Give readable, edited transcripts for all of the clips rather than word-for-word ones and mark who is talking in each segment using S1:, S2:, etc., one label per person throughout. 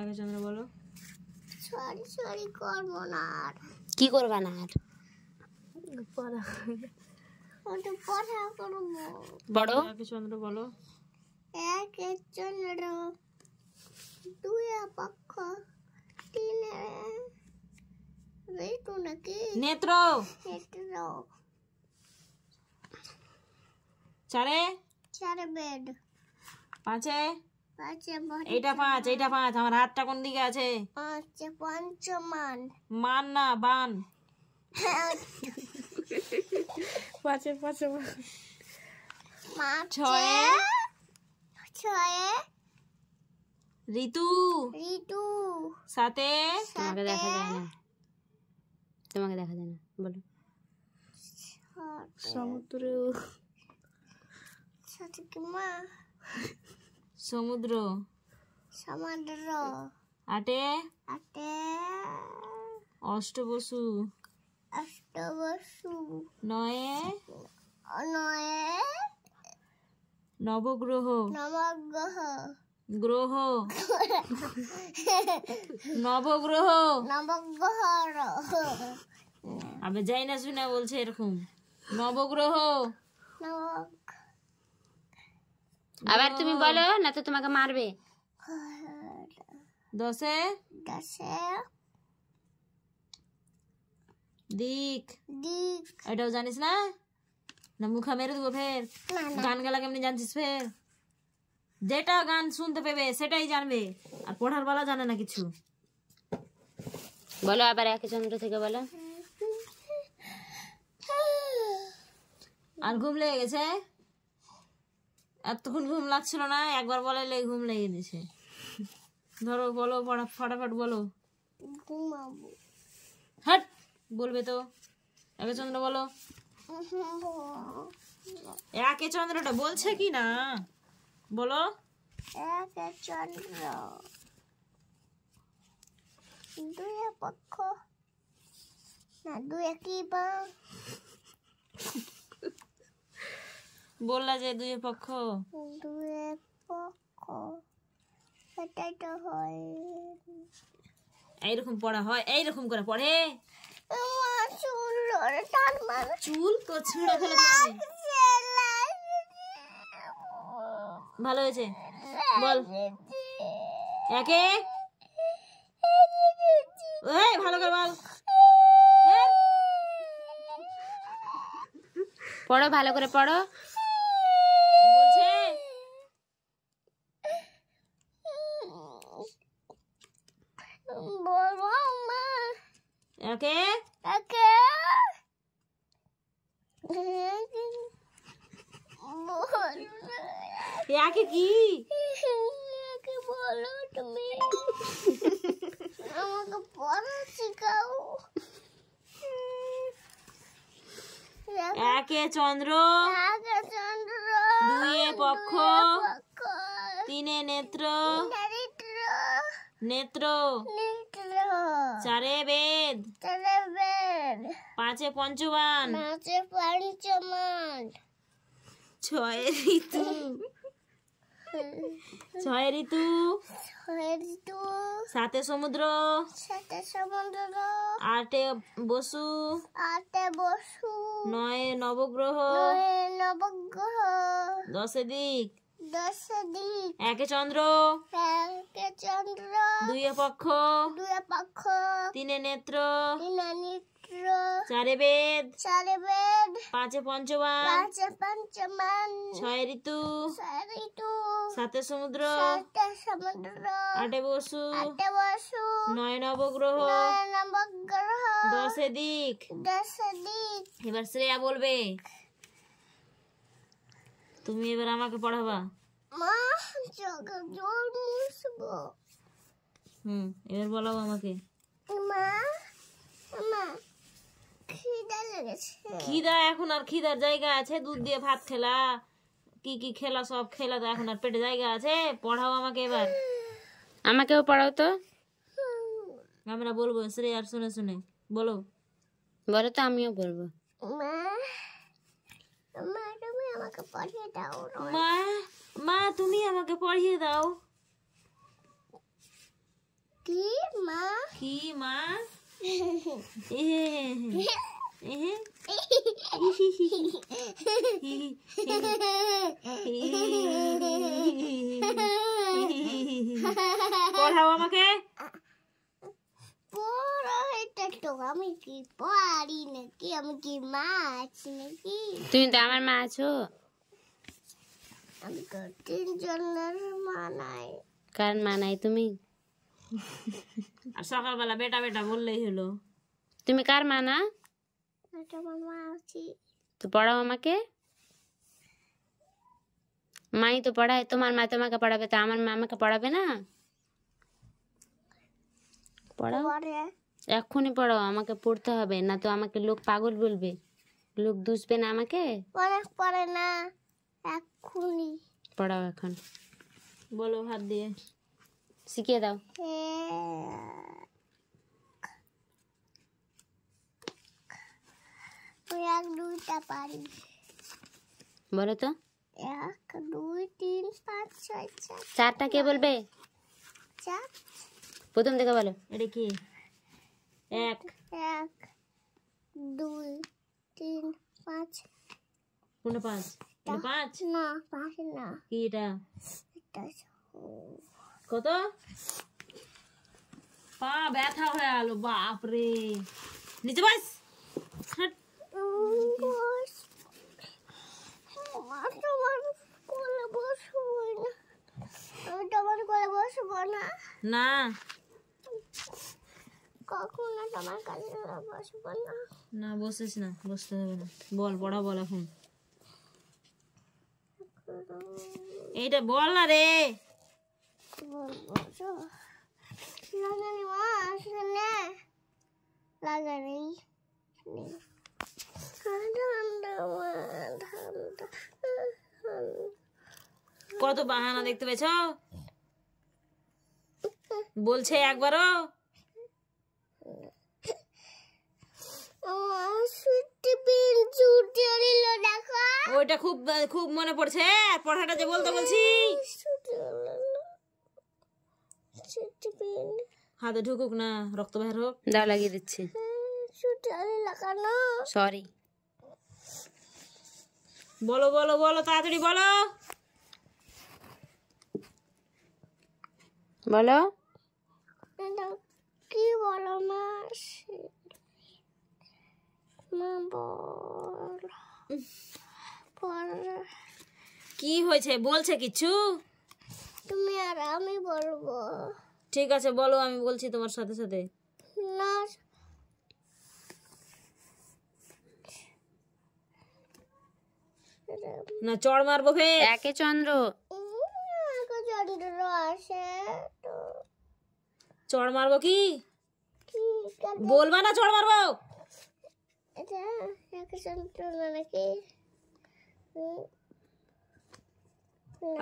S1: একে চন্দ্র বলো।
S2: Sorry sorry করবো না আর।
S3: কি করবা না আর?
S1: পড়া
S2: করবো।
S3: বড়
S1: একে চন্দ্র বলো।
S2: একে চন্দ্র, দুই পক্ষ, তিনে ঋতু নাকি
S1: নেত্র।
S2: নেত্র,
S1: চারে
S2: চারে বেদ,
S1: পাঁচে
S2: পাঁচে
S1: এইটা পাঁচ, এইটা পাঁচ। আমার হাতটা কোন দিকে আছে?
S2: পাঁচে পঞ্চমান,
S1: মান না বান।
S3: পাঁচে পাঁচে
S1: ছয়ে
S2: ছয়ে
S1: ঋতু।
S2: ঋতু,
S1: সাতে
S3: তোমাকে দেখা যায় না, তোমাকে দেখা যায় না, বলো। সমুদ্র।
S2: সাথে কি মা,
S1: সমুদ্র।
S2: সমুদ্র,
S1: আটে
S2: আটে
S1: অষ্টবসু।
S2: অষ্টবসু,
S1: নয়ে
S2: নয়ে
S1: নবগ্রহ।
S2: নবগ্রহ,
S1: গ্রহ নবগ্রহ।
S2: নবগ্রহ,
S1: আবে যাই না শুনে বলছে এরকম। নবগ্রহ।
S3: আবার তুমি বলো না তো তোমাকে মারবে।
S1: দশে
S2: দশে
S1: দিক।
S2: দিক,
S1: এটাও জানিস না? না মুখা মেরে দেবো ফের।
S2: না না
S1: গান গালা কেমনি জানছিস ফের? যেটা গান শুনতে পেবে সেটাই জানবে, আর পড়ার বেলা জানে না কিছু।
S3: বলো আবার একে চন্দ্র থেকে বলো।
S1: আর ঘুম লেগে গেছে? এতক্ষণ ঘুম লাগছিল না, একবার বলে ঘুম লেগে দিছে। ধরো বলো, ফটাফট বলো।
S2: ঘুমাবো,
S1: হট বলবে তো। একে চন্দ্র বলো। একে চন্দ্রটা বলছে কি না বলো।
S2: একে চন্দ্র, দুই পক্ষ, না দুই কি বা
S1: বললা যে দুই পক্ষ।
S2: দুই পক্ষ, সেটাই তো হয়।
S1: এইরকম পড়া হয়, এইরকম করে পড়ে।
S2: আমার চুল ধরে টান মারে,
S1: চুল তো ছিঁড়ে ফেলে দিবি। ভালো হয়েছে বল। একে এই ভালো করে বল।
S3: পড়ো ভালো করে পড়ো।
S1: বলছে
S2: বলবো মা,
S1: একে
S2: একে
S1: একে কি?
S2: একে বলো তুমি, আমাকে পড়া শিখাও।
S1: একে চন্দ্র,
S2: একে চন্দ্র,
S1: দুইয়ে পক্ষ,
S2: পক্ষ,
S1: তিনে নেত্র।
S2: চরিত্র,
S1: নেত্র।
S2: নেত্র,
S1: চারে বেদ,
S2: চারে বেদ,
S1: পাঁচে পঞ্চবান,
S2: পাঁচে পঞ্চমান,
S1: ছয়ে ঋতু। ছয় ঋতু।
S2: ঋতু,
S1: সাতে সমুদ্র,
S2: সাথে সমুদ্র,
S1: আটে বসু,
S2: আটে বসু,
S1: নয়ে নবগ্রহ,
S2: নয়ে নবগ্রহ,
S1: দশে দিক,
S2: দশে দিক,
S1: একে চন্দ্র,
S2: একে চন্দ্র,
S1: দুইয়ে পক্ষ,
S2: দুই পক্ষ,
S1: তিনে নেত্র,
S2: তিনে নেত্র,
S1: চারে বেদ,
S2: চারে বেদ,
S1: পাঁচে পঞ্চবান,
S2: পাঁচে পঞ্চমান,
S1: ছয় ঋতু,
S2: ছয় ঋতু,
S1: সাতে সমুদ্র,
S2: সাথে সমুদ্র,
S1: আটে বসু,
S2: আটে বসু,
S1: নয় নবগ্রহ,
S2: নয় নবগ্রহ,
S1: দশে দিক।
S2: দশে দিক।
S1: এবার শ্রেয়া বলবে। তুমি এবার আমাকে পড়াবা।
S2: মা চোখে জল মুছবো।
S1: এবার বলাও আমাকে।
S2: মা মা খিদে লেগেছে।
S1: খিদা এখন আর খিদার জায়গা আছে? দুধ দিয়ে ভাত খেলা, কি কি খেলা, সব খেলা তো এখন আর পেটে জায়গা আছে? পড়াও আমাকে এবার।
S3: আমাকেও পড়াও তো।
S1: আমরা বলবো শ্রেয়ার শুনে শুনে। বলো
S3: বলো তো, আমিও বলবো।
S2: মা মা তুমি আমাকে পড়িয়ে দাও।
S1: মা, মা তুমি আমাকে পড়িয়ে দাও।
S2: মা
S1: কি মা পড়াও আমাকে।
S2: বড় এটা তো আমি কি পারি নাকি? আমি কি মা আছি নাকি?
S3: তুমি তো আমার মা আছো।
S2: আমি তো তিনজনের মা নাই।
S3: কার মা নাই তুমি?
S1: আর সকালবেলা বেটা বেটা বললেই হলো।
S3: তুমি কার মা না?
S2: এটা আমার মা আছি।
S3: তো পড়াও আমাকে। মাই তো পড়ায়, তোমার মা তোমাকে পড়াবে, তা আমার মা আমাকে পড়াবে না? পড়াও,
S2: পরে
S3: এক্ষুনি পড়াও, আমাকে পড়তে হবে, না তো আমাকে লোক পাগল বলবে, লোক দুষবে না আমাকে।
S2: অনেক পরে না, এক্ষুনি।
S3: পড়াও এখন,
S1: বলো হাত দিয়ে
S3: শিখিয়ে দাও।
S2: আমি এক দুইটা পারি।
S3: বলো তো।
S2: 1 2 3 5 6 7
S3: চারটা কে বলবে?
S2: 4
S3: প্রথম থেকে বলো।
S1: এটা কি? 1
S2: 1 2 3 5
S1: কোনটা 5? এটা 5
S2: না 5 না,
S1: কি এটা?
S2: এটা
S1: কত? পা ব্যথা হয়ে গেল, বাপ রে। নিচে বস। হাট।
S2: বস। তোমার কোলে বসবো না, আমি তোমার কোলে বসবো না,
S1: না
S2: কখনো তোমার কাছে বসবো না।
S1: না বসিস না, বসতে হবে না। বল পড়া বল এখন। এইটা বল না রে।
S2: বসো লাগানি মা আসলে লাগানি
S1: কত বাহানা দেখতে পেয়েছ? বলছে একবারও। ওইটা খুব খুব মনে পড়ছে, পড়াটা যে বলতে বলছি। হাতে ঢুকুক না, রক্ত বের হোক।
S3: দাও, লাগিয়ে দিচ্ছি। সরি।
S1: বলো বলো বলো, তাড়াতাড়ি বলো।
S3: বলো
S2: কি বলো মা? মা বল
S1: কি হয়েছে? বলছে কিছু?
S2: তুমি আর আমি বলবো।
S1: ঠিক আছে বলো, আমি বলছি তোমার সাথে সাথে।
S2: না
S1: না চড় মারবো ফের।
S3: একে চন্দ্র।
S2: চন্দ্র আসে তো
S1: চড় মারবো কি?
S2: কি
S1: বলবা না চড় মারবো?
S2: এটা একে চন্দ্র নাকি?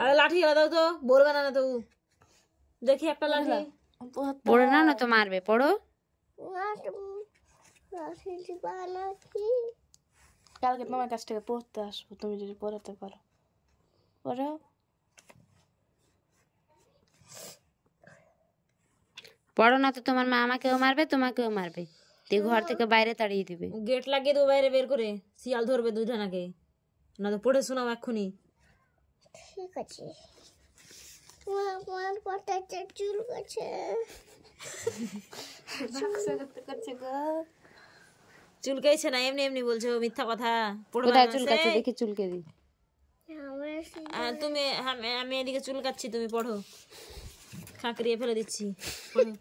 S1: আরে লাঠি এলা দাও তো, বলবে না না তো। দেখি একটা লাঠি।
S3: পড়ো না, না তো মারবে, পড়ো।
S2: লাঠি দিবা নাকি?
S4: কালকে তোমার কাছ থেকে পড়তে আসবো, তুমি যদি পড়াতে পারো পড়ো।
S3: পড়ো না তো তোমার মা আমাকেও মারবে, তোমাকেও মারবে, দিয়ে ঘর থেকে বাইরে তাড়িয়ে দিবে।
S1: গেট লাগিয়ে দেবো বাইরে বের করে, শিয়াল ধরবে দুজনাকে। না তো পড়ে শোনাও এক্ষুনি।
S2: ঠিক আছে। আমার পাটাটা চুল গেছে।
S1: চুলকাইছে না, এমনি এমনি বলছো, মিথ্যা কথা।
S3: কোথায় চুলকাচ্ছে দেখি, চুলকে দিই।
S1: তুমি আমি এদিকে চুলকাচ্ছি, তুমি পড়ো। খাঁকড়িয়ে ফেলে দিচ্ছি। পড়ো।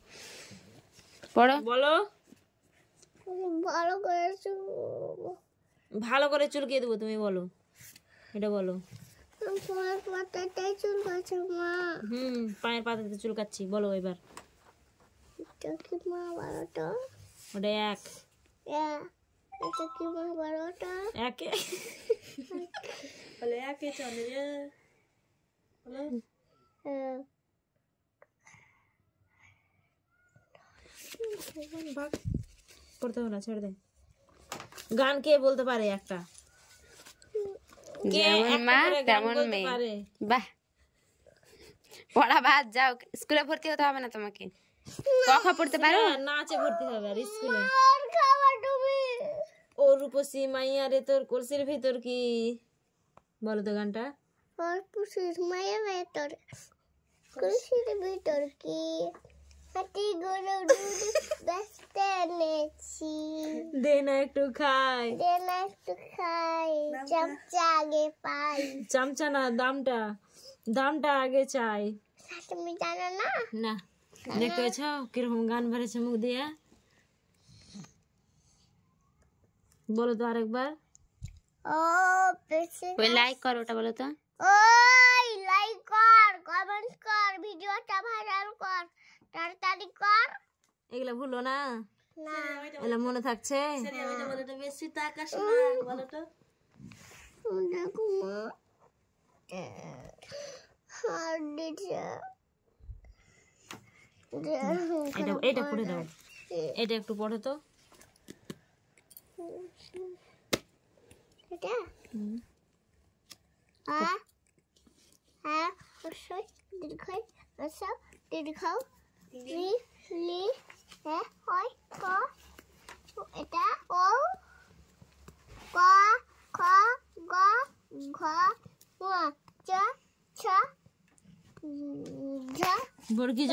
S3: পড়ো।
S1: বলো।
S2: ভালো করে
S1: ভালো করে চুলকিয়ে দেবো, তুমি বলো। এটা বলো।
S2: তোমার পাটাটাই চুল গেছে মা।
S1: পায়ের পাতাতে চুলকাচ্ছি, বলো এবার।
S2: এটা কি মা 12টা?
S1: ওটা 1।
S2: এটা কি মা 12টা?
S1: একে বলে একে চলে রে। বলো। ভাগ করতে হবে না, ছেড়ে দে। গান কে বলতে পারে একটা?
S3: যেমন মা তেমন মেয়ে। বাহ, পড়া বাদ যাও, স্কুলে ভর্তি হতে হবে না তোমাকে। ক খ পড়তে পারো?
S1: নাচে ভর্তি হবে আর স্কুলে।
S2: আর খাবার তুমি
S1: ও রূপসী মাইয়া রে তোর কলসির ভিতর কি, বলো তো গানটা।
S2: আর পুষির মায়ের ভেতর কুলসির ভিতর কি হাতি গরু দুধ বেচতে এনেছি,
S1: দে না একটু খাই।
S2: দে না একটু খাই, চামচা আগে পাই।
S1: চামচা না, দামটা, দামটা আগে চাই।
S2: তুমি জানো না?
S1: না, দেখতে পেয়েছ কিরকম গান বেড়েছে মুখ দিয়ে। বলো তো আরেকবার।
S2: ও পেছে
S3: ওই লাইক করো, ওটা বলো তো।
S2: ওই লাইক কর, কমেন্ট কর, ভিডিওটা ভাইরাল কর, তাড়াতাড়ি কর।
S1: এগুলা ভুলো না,
S2: না
S1: এগুলা মনে থাকছে।
S4: বেশি তাকাস না, বলো তো।
S2: দেখো মা হার দিছে।
S1: এটা এটা পড়ে দাও, এটা একটু পড়ো তো।
S2: এটা হ্যাঁ হ্যাঁ অবশ্যই দীর্ঘই আচ্ছা দীর্ঘাও লি লি হ্যাঁ হয় ক, এটা ও ক খ গ ঘ ঙ চ ছ ঝ
S1: বর্গি